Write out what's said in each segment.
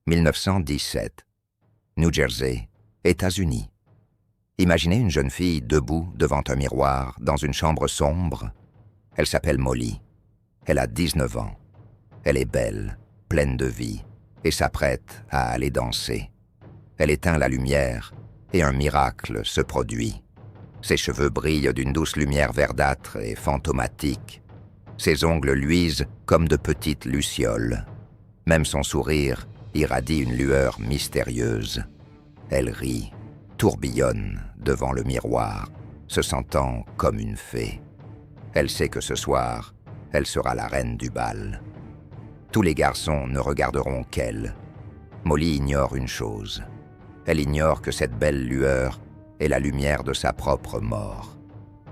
1917. New Jersey, États-Unis. Imaginez une jeune fille debout devant un miroir dans une chambre sombre. Elle s'appelle Molly. Elle a 19 ans. Elle est belle, pleine de vie, et s'apprête à aller danser. Elle éteint la lumière et un miracle se produit. Ses cheveux brillent d'une douce lumière verdâtre et fantomatique. Ses ongles luisent comme de petites lucioles. Même son sourire irradie une lueur mystérieuse. Elle rit, tourbillonne devant le miroir, se sentant comme une fée. Elle sait que ce soir, elle sera la reine du bal. Tous les garçons ne regarderont qu'elle. Molly ignore une chose. Elle ignore que cette belle lueur est la lumière de sa propre mort.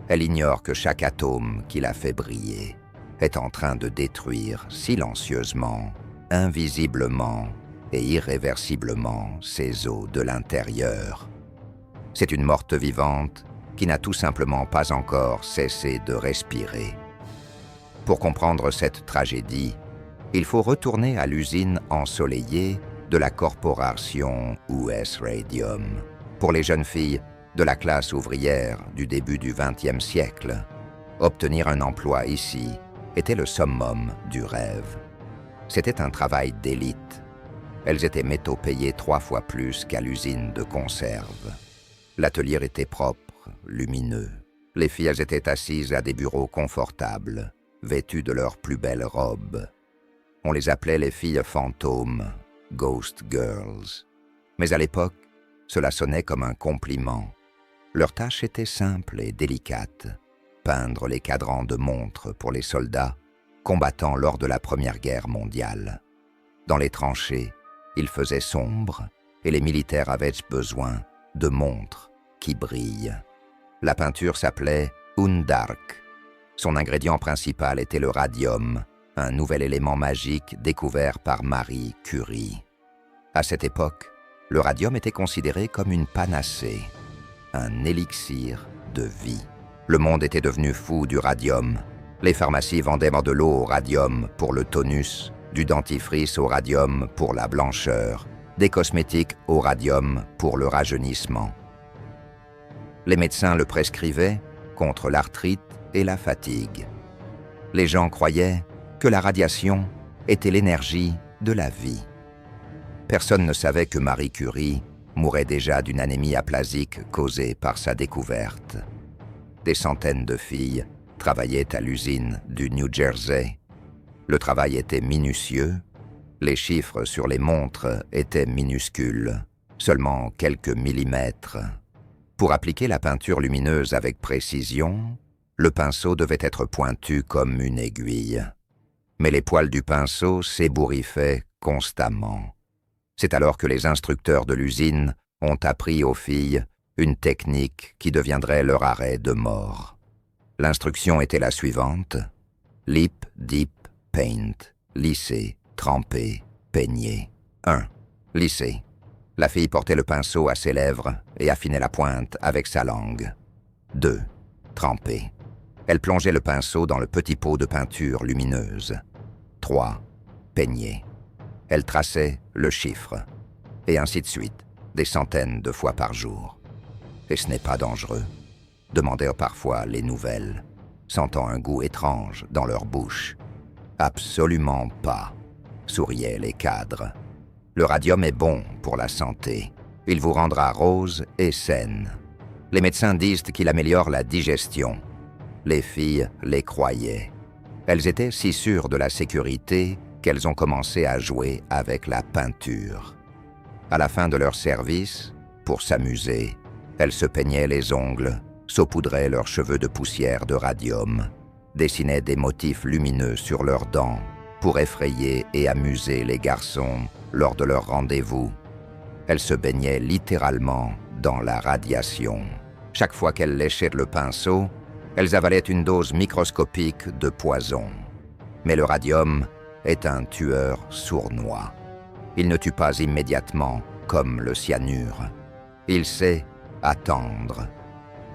Elle ignore que chaque atome qui la fait briller est en train de détruire silencieusement, invisiblement et irréversiblement ses os de l'intérieur. C'est une morte vivante qui n'a tout simplement pas encore cessé de respirer. Pour comprendre cette tragédie, il faut retourner à l'usine ensoleillée de la corporation US Radium. Pour les jeunes filles de la classe ouvrière du début du XXe siècle, obtenir un emploi ici était le summum du rêve. C'était un travail d'élite. Elles étaient métaux-payées 3 fois plus qu'à l'usine de conserve. L'atelier était propre, lumineux. Les filles étaient assises à des bureaux confortables, vêtues de leurs plus belles robes. On les appelait les filles fantômes, Ghost Girls. Mais à l'époque, cela sonnait comme un compliment. Leur tâche était simple et délicate. Peindre les cadrans de montres pour les soldats combattant lors de la Première Guerre mondiale. Dans les tranchées, il faisait sombre et les militaires avaient besoin de montres qui brillent. La peinture s'appelait Undark. Son ingrédient principal était le radium, un nouvel élément magique découvert par Marie Curie. À cette époque, le radium était considéré comme une panacée, un élixir de vie. Le monde était devenu fou du radium. Les pharmacies vendaient de l'eau au radium pour le tonus, du dentifrice au radium pour la blancheur, des cosmétiques au radium pour le rajeunissement. Les médecins le prescrivaient contre l'arthrite et la fatigue. Les gens croyaient que la radiation était l'énergie de la vie. Personne ne savait que Marie Curie mourait déjà d'une anémie aplasique causée par sa découverte. Des centaines de filles travaillaient à l'usine du New Jersey. Le travail était minutieux, les chiffres sur les montres étaient minuscules, seulement quelques millimètres. Pour appliquer la peinture lumineuse avec précision, le pinceau devait être pointu comme une aiguille. Mais les poils du pinceau s'ébouriffaient constamment. C'est alors que les instructeurs de l'usine ont appris aux filles une technique qui deviendrait leur arrêt de mort. L'instruction était la suivante: lip, dip, paint, lisser, tremper, peigner. 1. Lisser. La fille portait le pinceau à ses lèvres et affinait la pointe avec sa langue. 2. Tremper. Elle plongeait le pinceau dans le petit pot de peinture lumineuse. 3. Peigner. Elle traçait le chiffre. Et ainsi de suite, des centaines de fois par jour. Et ce n'est pas dangereux, demandèrent parfois les nouvelles, sentant un goût étrange dans leur bouche. Absolument pas, souriaient les cadres. Le radium est bon pour la santé. Il vous rendra rose et saine. Les médecins disent qu'il améliore la digestion. Les filles les croyaient. Elles étaient si sûres de la sécurité qu'elles ont commencé à jouer avec la peinture. À la fin de leur service, pour s'amuser, elles se peignaient les ongles, saupoudraient leurs cheveux de poussière de radium, dessinaient des motifs lumineux sur leurs dents pour effrayer et amuser les garçons lors de leur rendez-vous. Elles se baignaient littéralement dans la radiation. Chaque fois qu'elles léchaient le pinceau, elles avalaient une dose microscopique de poison. Mais le radium est un tueur sournois. Il ne tue pas immédiatement comme le cyanure. Il sait attendre.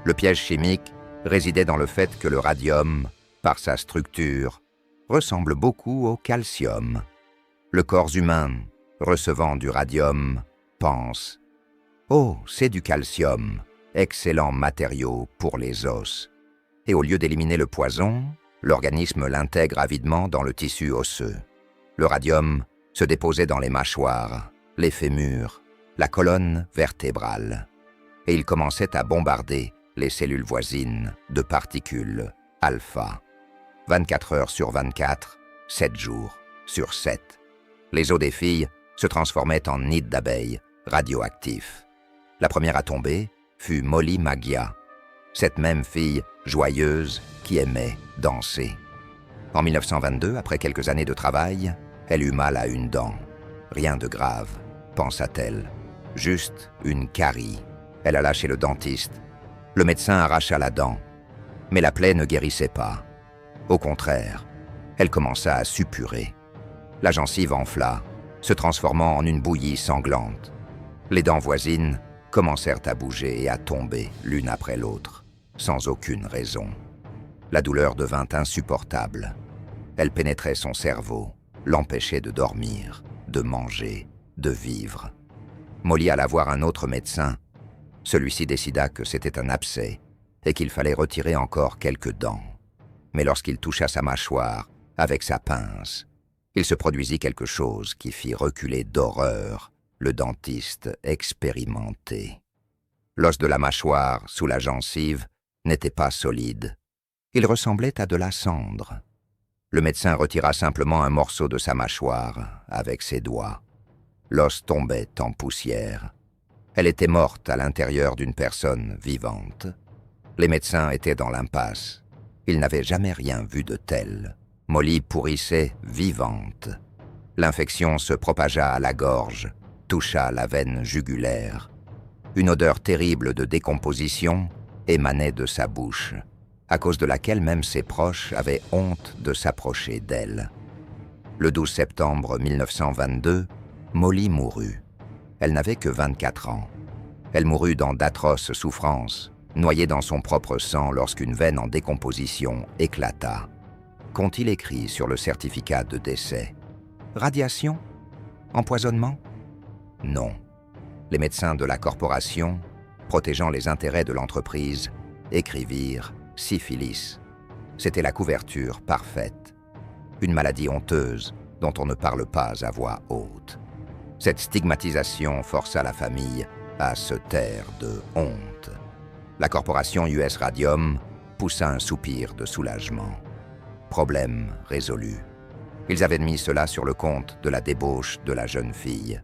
Le piège chimique résidait dans le fait que le radium, par sa structure, ressemble beaucoup au calcium. Le corps humain recevant du radium, pense « Oh, c'est du calcium, excellent matériau pour les os ». Et au lieu d'éliminer le poison, l'organisme l'intègre avidement dans le tissu osseux. Le radium se déposait dans les mâchoires, les fémurs, la colonne vertébrale. Et il commençait à bombarder les cellules voisines de particules alpha. 24 heures sur 24, 7 jours sur 7. Les os des filles se transformaient en nids d'abeilles radioactifs. La première à tomber fut Molly Magia, cette même fille joyeuse qui aimait danser. En 1922, après quelques années de travail, elle eut mal à une dent. Rien de grave, pensa-t-elle. Juste une carie. Elle alla chez le dentiste. Le médecin arracha la dent. Mais la plaie ne guérissait pas. Au contraire, elle commença à suppurer. La gencive enfla, se transformant en une bouillie sanglante. Les dents voisines commencèrent à bouger et à tomber l'une après l'autre, sans aucune raison. La douleur devint insupportable. Elle pénétrait son cerveau, l'empêchait de dormir, de manger, de vivre. Molly alla voir un autre médecin. Celui-ci décida que c'était un abcès et qu'il fallait retirer encore quelques dents. Mais lorsqu'il toucha sa mâchoire avec sa pince, il se produisit quelque chose qui fit reculer d'horreur le dentiste expérimenté. L'os de la mâchoire sous la gencive n'était pas solide. Il ressemblait à de la cendre. Le médecin retira simplement un morceau de sa mâchoire avec ses doigts. L'os tombait en poussière. Elle était morte à l'intérieur d'une personne vivante. Les médecins étaient dans l'impasse. Ils n'avaient jamais rien vu de tel. Molly pourrissait vivante. L'infection se propagea à la gorge, toucha la veine jugulaire. Une odeur terrible de décomposition émanait de sa bouche, à cause de laquelle même ses proches avaient honte de s'approcher d'elle. Le 12 septembre 1922, Molly mourut. Elle n'avait que 24 ans. Elle mourut dans d'atroces souffrances, noyée dans son propre sang lorsqu'une veine en décomposition éclata. Qu'ont-ils écrit sur le certificat de décès? Radiation? Empoisonnement? Non. Les médecins de la corporation, protégeant les intérêts de l'entreprise, écrivirent « syphilis ». C'était la couverture parfaite. Une maladie honteuse dont on ne parle pas à voix haute. Cette stigmatisation força la famille à se taire de honte. La corporation US Radium poussa un soupir de soulagement. Problème résolu. Ils avaient mis cela sur le compte de la débauche de la jeune fille.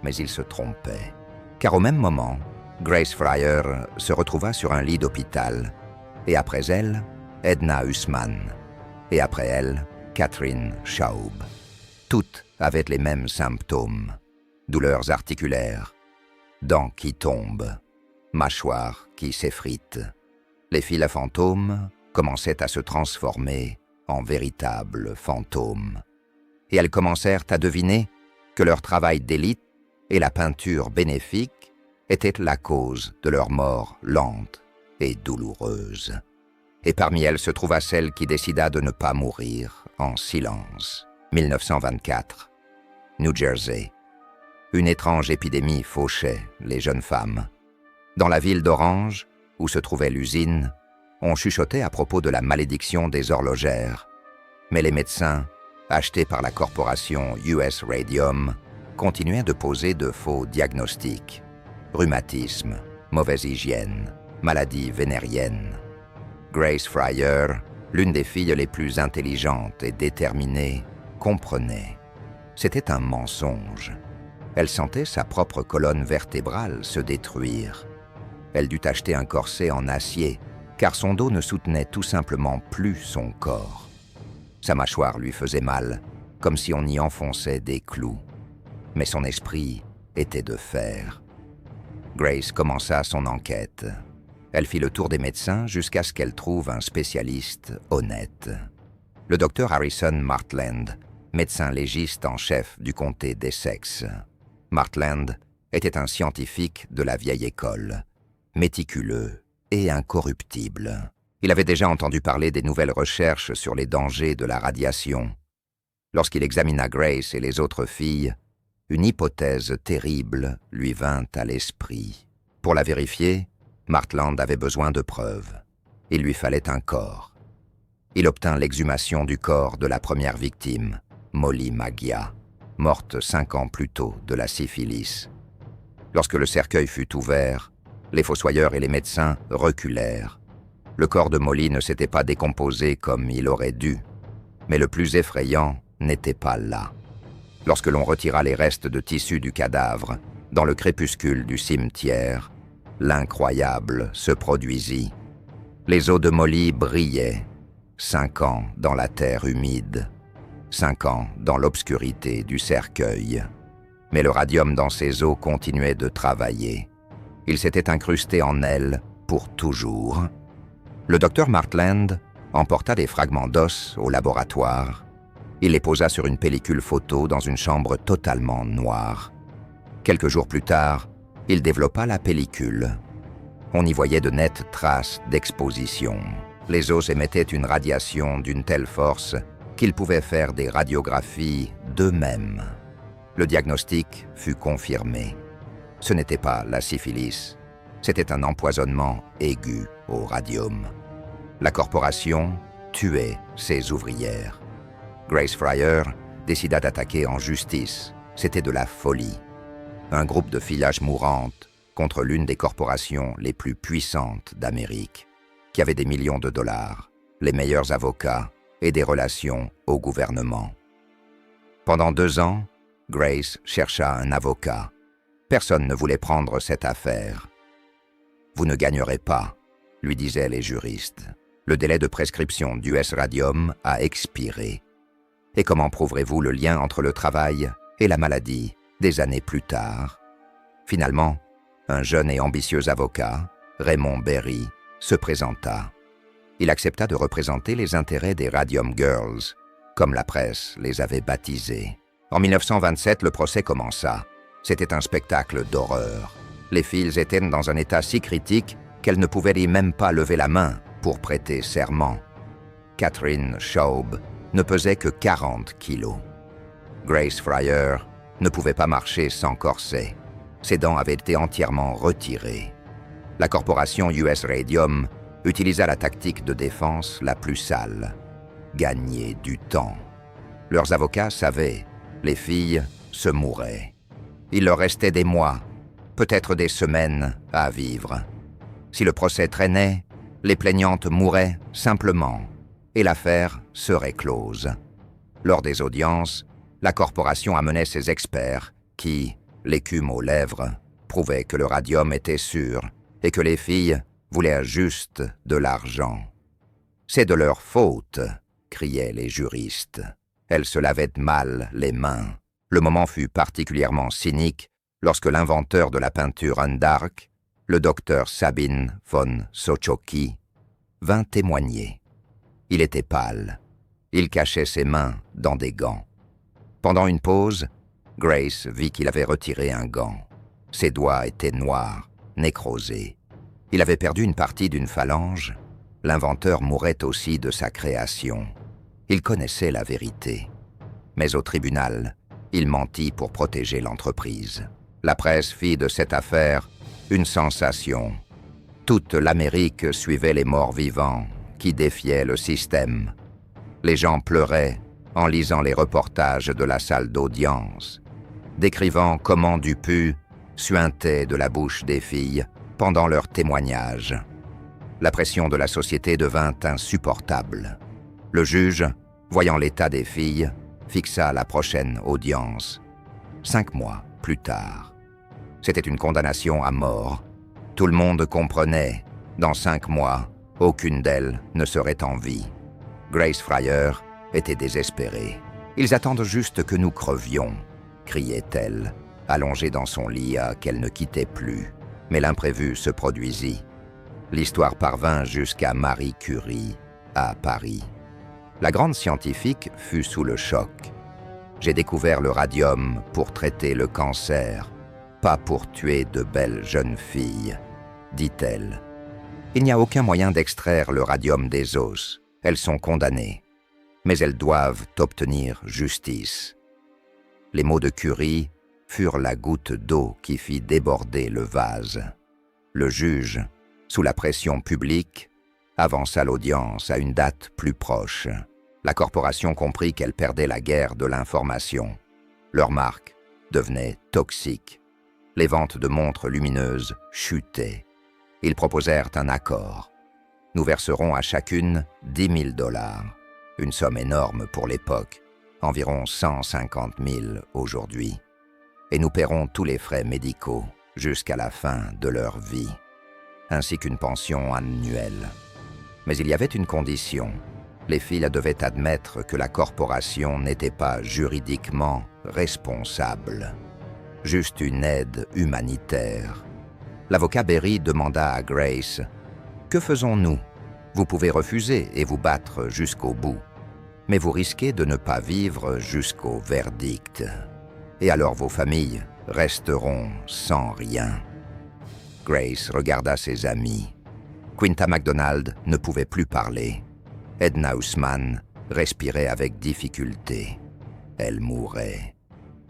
Mais ils se trompaient. Car au même moment, Grace Fryer se retrouva sur un lit d'hôpital. Et après elle, Edna Hussman. Et après elle, Catherine Schaub. Toutes avaient les mêmes symptômes. Douleurs articulaires, dents qui tombent, mâchoires qui s'effritent. Les filles à fantômes commençaient à se transformer en véritables fantômes. Et elles commencèrent à deviner que leur travail d'élite et la peinture bénéfique étaient la cause de leur mort lente et douloureuse. Et parmi elles se trouva celle qui décida de ne pas mourir en silence. 1924, New Jersey. Une étrange épidémie fauchait les jeunes femmes. Dans la ville d'Orange, où se trouvait l'usine, on chuchotait à propos de la malédiction des horlogères. Mais les médecins, achetés par la corporation US Radium, continuaient de poser de faux diagnostics. Rhumatisme, mauvaise hygiène, maladie vénérienne. Grace Fryer, l'une des filles les plus intelligentes et déterminées, comprenait. C'était un mensonge. Elle sentait sa propre colonne vertébrale se détruire. Elle dut acheter un corset en acier, car son dos ne soutenait tout simplement plus son corps. Sa mâchoire lui faisait mal, comme si on y enfonçait des clous. Mais son esprit était de fer. Grace commença son enquête. Elle fit le tour des médecins jusqu'à ce qu'elle trouve un spécialiste honnête. Le docteur Harrison Martland, médecin légiste en chef du comté d'Essex. Martland était un scientifique de la vieille école, méticuleux et incorruptible. Il avait déjà entendu parler des nouvelles recherches sur les dangers de la radiation. Lorsqu'il examina Grace et les autres filles, une hypothèse terrible lui vint à l'esprit. Pour la vérifier, Martland avait besoin de preuves. Il lui fallait un corps. Il obtint l'exhumation du corps de la première victime, Molly Magia, morte 5 ans plus tôt de la syphilis. Lorsque le cercueil fut ouvert, les fossoyeurs et les médecins reculèrent. Le corps de Molly ne s'était pas décomposé comme il aurait dû, mais le plus effrayant n'était pas là. Lorsque l'on retira les restes de tissu du cadavre, dans le crépuscule du cimetière, l'incroyable se produisit. Les os de Molly brillaient, 5 ans dans la terre humide, 5 ans dans l'obscurité du cercueil. Mais le radium dans ses os continuait de travailler. Il s'était incrusté en elle pour toujours. Le docteur Martland emporta des fragments d'os au laboratoire. Il les posa sur une pellicule photo dans une chambre totalement noire. Quelques jours plus tard, il développa la pellicule. On y voyait de nettes traces d'exposition. Les os émettaient une radiation d'une telle force qu'ils pouvaient faire des radiographies d'eux-mêmes. Le diagnostic fut confirmé. Ce n'était pas la syphilis, c'était un empoisonnement aigu au radium. La corporation tuait ses ouvrières. Grace Fryer décida d'attaquer en justice. C'était de la folie. Un groupe de fillages mourantes contre l'une des corporations les plus puissantes d'Amérique, qui avait des millions de dollars, les meilleurs avocats et des relations au gouvernement. Pendant 2 ans, Grace chercha un avocat. Personne ne voulait prendre cette affaire. « Vous ne gagnerez pas », lui disaient les juristes. Le délai de prescription d'US Radium a expiré. Et comment prouverez-vous le lien entre le travail et la maladie des années plus tard? Finalement, un jeune et ambitieux avocat, Raymond Berry, se présenta. Il accepta de représenter les intérêts des Radium Girls, comme la presse les avait baptisées. En 1927, le procès commença. C'était un spectacle d'horreur. Les filles étaient dans un état si critique qu'elles ne pouvaient même pas lever la main pour prêter serment. Catherine Schaub ne pesait que 40 kilos. Grace Fryer ne pouvait pas marcher sans corset. Ses dents avaient été entièrement retirées. La corporation US Radium utilisa la tactique de défense la plus sale: gagner du temps. Leurs avocats savaient, les filles se mouraient. Il leur restait des mois, peut-être des semaines à vivre. Si le procès traînait, les plaignantes mouraient simplement et l'affaire serait close. Lors des audiences, la corporation amenait ses experts qui, l'écume aux lèvres, prouvaient que le radium était sûr et que les filles voulaient juste de l'argent. « C'est de leur faute !» criaient les juristes. Elles se lavaient mal les mains. Le moment fut particulièrement cynique lorsque l'inventeur de la peinture Undark, le docteur Sabine von Sochoki, vint témoigner. Il était pâle. Il cachait ses mains dans des gants. Pendant une pause, Grace vit qu'il avait retiré un gant. Ses doigts étaient noirs, nécrosés. Il avait perdu une partie d'une phalange. L'inventeur mourait aussi de sa création. Il connaissait la vérité. Mais au tribunal, il mentit pour protéger l'entreprise. La presse fit de cette affaire une sensation. Toute l'Amérique suivait les morts vivants qui défiaient le système. Les gens pleuraient en lisant les reportages de la salle d'audience, décrivant comment du pu suintait de la bouche des filles pendant leurs témoignages. La pression de la société devint insupportable. Le juge, voyant l'état des filles, fixa la prochaine audience. 5 mois plus tard. C'était une condamnation à mort. Tout le monde comprenait. Dans 5 mois, aucune d'elles ne serait en vie. Grace Fryer était désespérée. « Ils attendent juste que nous crevions », criait-elle, allongée dans son lit qu'elle ne quittait plus. Mais l'imprévu se produisit. L'histoire parvint jusqu'à Marie Curie, à Paris. La grande scientifique fut sous le choc. « J'ai découvert le radium pour traiter le cancer, pas pour tuer de belles jeunes filles », dit-elle. Il n'y a aucun moyen d'extraire le radium des os. Elles sont condamnées. Mais elles doivent obtenir justice. Les mots de Curie furent la goutte d'eau qui fit déborder le vase. Le juge, sous la pression publique, avança l'audience à une date plus proche. La corporation comprit qu'elle perdait la guerre de l'information. Leur marque devenait toxique. Les ventes de montres lumineuses chutaient. Ils proposèrent un accord. Nous verserons à chacune 10 000 $, une somme énorme pour l'époque, environ 150 000 aujourd'hui. Et nous paierons tous les frais médicaux jusqu'à la fin de leur vie, ainsi qu'une pension annuelle. Mais il y avait une condition. Les filles devaient admettre que la corporation n'était pas juridiquement responsable, juste une aide humanitaire. L'avocat Berry demanda à Grace « Que faisons-nous? Vous pouvez refuser et vous battre jusqu'au bout, mais vous risquez de ne pas vivre jusqu'au verdict. Et alors vos familles resteront sans rien. » Grace regarda ses amis. Quinta MacDonald ne pouvait plus parler. Edna Ousmane respirait avec difficulté. Elle mourait.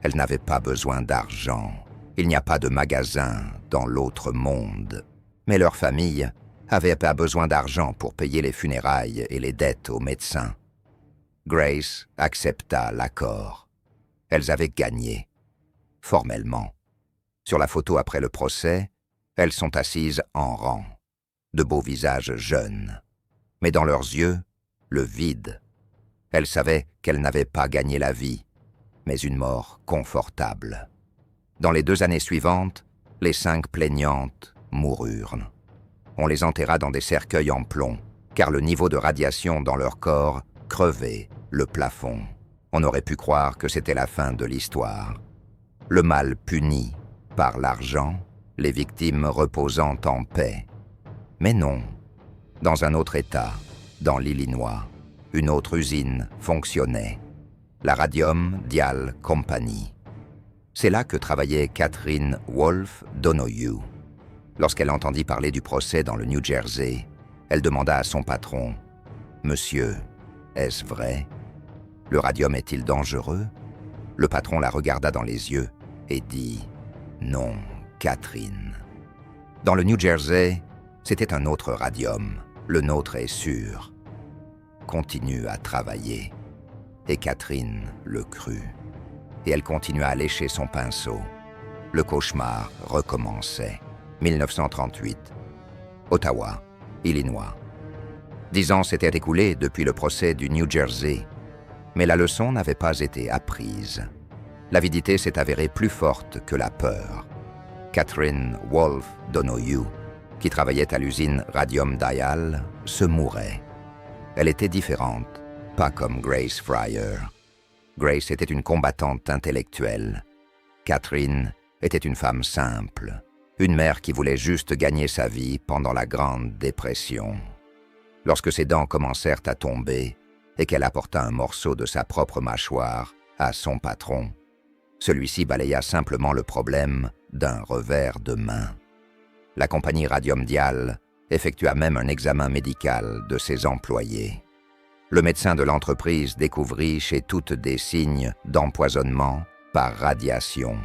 Elle n'avait pas besoin d'argent. Il n'y a pas de magasin dans l'autre monde. Mais leur famille avait pas besoin d'argent pour payer les funérailles et les dettes aux médecins. Grace accepta l'accord. Elles avaient gagné, formellement. Sur la photo après le procès, elles sont assises en rang, de beaux visages jeunes. Mais dans leurs yeux, le vide. Elles savaient qu'elles n'avaient pas gagné la vie, mais une mort confortable. Dans les 2 années suivantes, les 5 plaignantes moururent. On les enterra dans des cercueils en plomb, car le niveau de radiation dans leur corps crevait le plafond. On aurait pu croire que c'était la fin de l'histoire. Le mal puni par l'argent, les victimes reposant en paix. Mais non. Dans un autre État, dans l'Illinois, une autre usine fonctionnait. La Radium Dial Company. C'est là que travaillait Catherine Wolfe Donohue. Lorsqu'elle entendit parler du procès dans le New Jersey, elle demanda à son patron « Monsieur, est-ce vrai? Le radium est-il dangereux ?» Le patron la regarda dans les yeux et dit « Non, Catherine. » Dans le New Jersey, c'était un autre radium. Le nôtre est sûr. Continue à travailler. Et Catherine le crut. Et elle continua à lécher son pinceau. Le cauchemar recommençait. 1938. Ottawa, Illinois. 10 ans s'étaient écoulés depuis le procès du New Jersey, mais la leçon n'avait pas été apprise. L'avidité s'est avérée plus forte que la peur. Catherine Wolfe Donohue, qui travaillait à l'usine Radium Dial, se mourait. Elle était différente, pas comme Grace Fryer. Grace était une combattante intellectuelle. Catherine était une femme simple, une mère qui voulait juste gagner sa vie pendant la Grande Dépression. Lorsque ses dents commencèrent à tomber et qu'elle apporta un morceau de sa propre mâchoire à son patron, celui-ci balaya simplement le problème d'un revers de main. La compagnie Radium Dial effectua même un examen médical de ses employés. Le médecin de l'entreprise découvrit chez toutes des signes d'empoisonnement par radiation.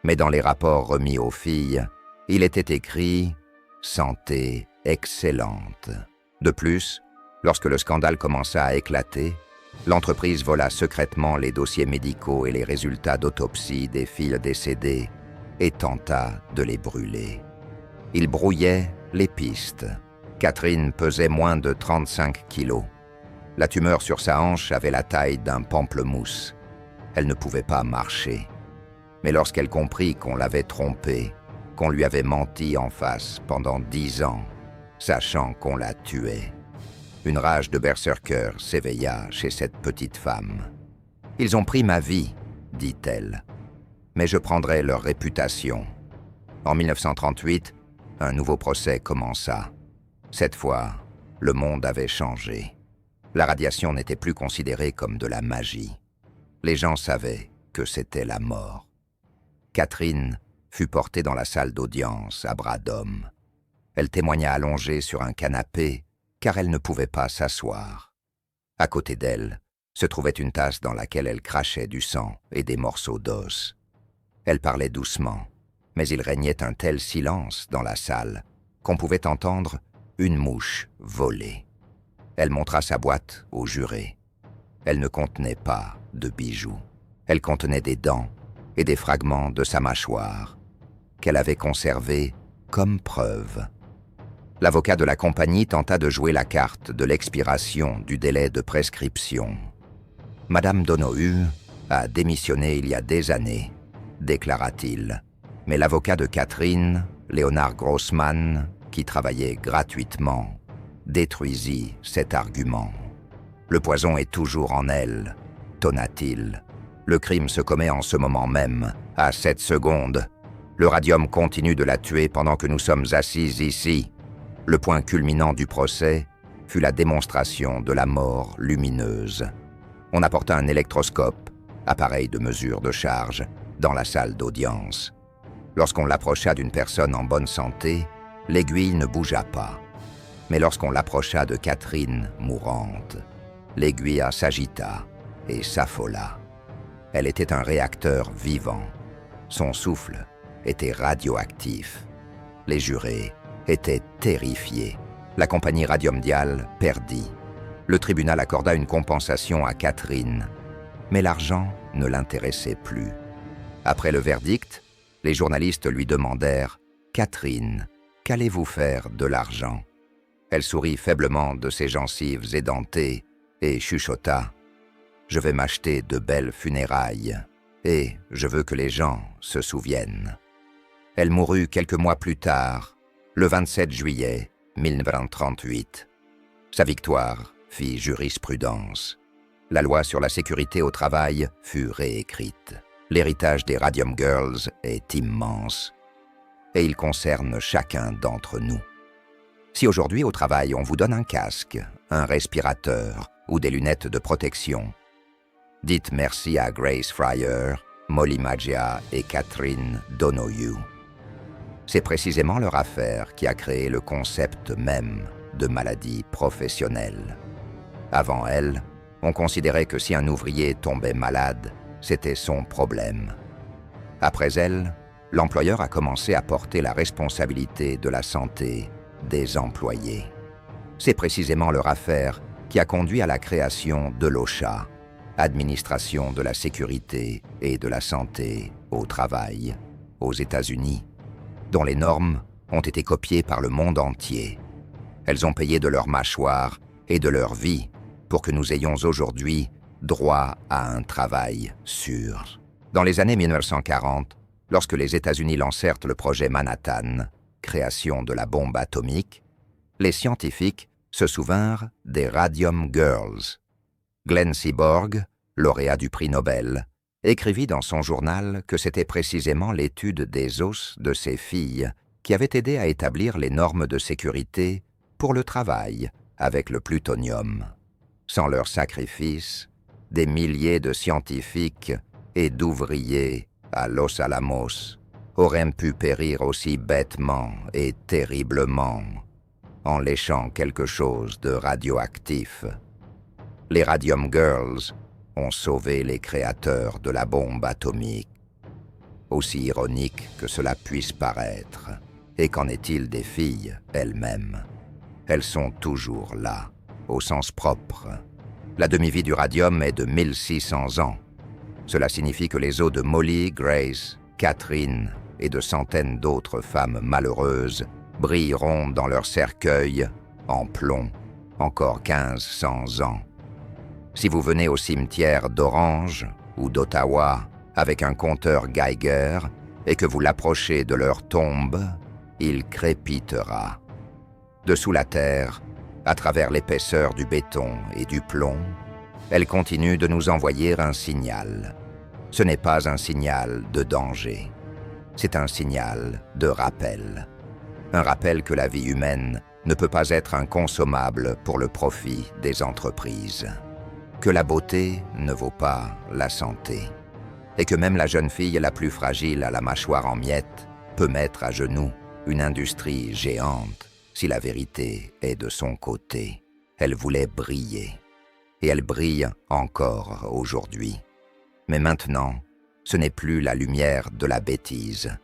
Mais dans les rapports remis aux filles, il était écrit « santé excellente ». De plus, lorsque le scandale commença à éclater, l'entreprise vola secrètement les dossiers médicaux et les résultats d'autopsie des filles décédées et tenta de les brûler. Il brouillait les pistes. Catherine pesait moins de 35 kilos. La tumeur sur sa hanche avait la taille d'un pamplemousse. Elle ne pouvait pas marcher. Mais lorsqu'elle comprit qu'on l'avait trompée, qu'on lui avait menti en face pendant 10 ans, sachant qu'on la tuait, une rage de berserker s'éveilla chez cette petite femme. « Ils ont pris ma vie, dit-elle, mais je prendrai leur réputation. » En 1938, un nouveau procès commença. Cette fois, le monde avait changé. La radiation n'était plus considérée comme de la magie. Les gens savaient que c'était la mort. Catherine fut portée dans la salle d'audience à bras d'homme. Elle témoigna allongée sur un canapé, car elle ne pouvait pas s'asseoir. À côté d'elle se trouvait une tasse dans laquelle elle crachait du sang et des morceaux d'os. Elle parlait doucement, mais il régnait un tel silence dans la salle qu'on pouvait entendre une mouche voler. Elle montra sa boîte au juré. Elle ne contenait pas de bijoux. Elle contenait des dents et des fragments de sa mâchoire qu'elle avait conservés comme preuve. L'avocat de la compagnie tenta de jouer la carte de l'expiration du délai de prescription. « Madame Donohue a démissionné il y a des années », déclara-t-il. Mais l'avocat de Catherine, Léonard Grossman, qui travaillait gratuitement, détruisit cet argument. « Le poison est toujours en elle », tonna-t-il. « Le crime se commet en ce moment même, à 7 secondes. Le radium continue de la tuer pendant que nous sommes assis ici. » Le point culminant du procès fut la démonstration de la mort lumineuse. On apporta un électroscope, appareil de mesure de charge, dans la salle d'audience. Lorsqu'on l'approcha d'une personne en bonne santé, l'aiguille ne bougea pas. Mais lorsqu'on l'approcha de Catherine mourante, l'aiguille s'agita et s'affola. Elle était un réacteur vivant. Son souffle était radioactif. Les jurés étaient terrifiés. La compagnie Radium-Dial perdit. Le tribunal accorda une compensation à Catherine, mais l'argent ne l'intéressait plus. Après le verdict, les journalistes lui demandèrent « Catherine, qu'allez-vous faire de l'argent ?» Elle sourit faiblement de ses gencives édentées et chuchota « Je vais m'acheter de belles funérailles et je veux que les gens se souviennent. » Elle mourut quelques mois plus tard, le 27 juillet 1938. Sa victoire fit jurisprudence. La loi sur la sécurité au travail fut réécrite. L'héritage des Radium Girls est immense et il concerne chacun d'entre nous. Si aujourd'hui au travail on vous donne un casque, un respirateur ou des lunettes de protection, dites merci à Grace Fryer, Molly Maggio et Catherine Donohue. C'est précisément leur affaire qui a créé le concept même de maladie professionnelle. Avant elle, on considérait que si un ouvrier tombait malade, c'était son problème. Après elle, l'employeur a commencé à porter la responsabilité de la santé des employés. C'est précisément leur affaire qui a conduit à la création de l'OSHA, Administration de la sécurité et de la santé au travail, aux États-Unis, dont les normes ont été copiées par le monde entier. Elles ont payé de leur mâchoire et de leur vie pour que nous ayons aujourd'hui droit à un travail sûr. Dans les années 1940, lorsque les États-Unis lancèrent le projet Manhattan, création de la bombe atomique, les scientifiques se souvinrent des Radium Girls. Glenn Seaborg, lauréat du prix Nobel, écrivit dans son journal que c'était précisément l'étude des os de ces filles qui avait aidé à établir les normes de sécurité pour le travail avec le plutonium. Sans leur sacrifice, des milliers de scientifiques et d'ouvriers à Los Alamos auraient pu périr aussi bêtement et terriblement en léchant quelque chose de radioactif. Les Radium Girls ont sauvé les créateurs de la bombe atomique. Aussi ironique que cela puisse paraître, et qu'en est-il des filles elles-mêmes? Elles sont toujours là, au sens propre. La demi-vie du radium est de 1600 ans. Cela signifie que les os de Molly, Grace, Catherine et de centaines d'autres femmes malheureuses brilleront dans leur cercueil en plomb encore 1500 ans. Si vous venez au cimetière d'Orange ou d'Ottawa avec un compteur Geiger et que vous l'approchez de leur tombe, il crépitera. Dessous la terre, à travers l'épaisseur du béton et du plomb, elle continue de nous envoyer un signal. Ce n'est pas un signal de danger, c'est un signal de rappel. Un rappel que la vie humaine ne peut pas être inconsommable pour le profit des entreprises. Que la beauté ne vaut pas la santé. Et que même la jeune fille la plus fragile à la mâchoire en miettes peut mettre à genoux une industrie géante si la vérité est de son côté. Elle voulait briller. Et elle brille encore aujourd'hui. Mais maintenant, Ce n'est plus la lumière de la bêtise,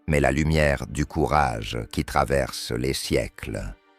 mais la lumière du courage qui traverse les siècles.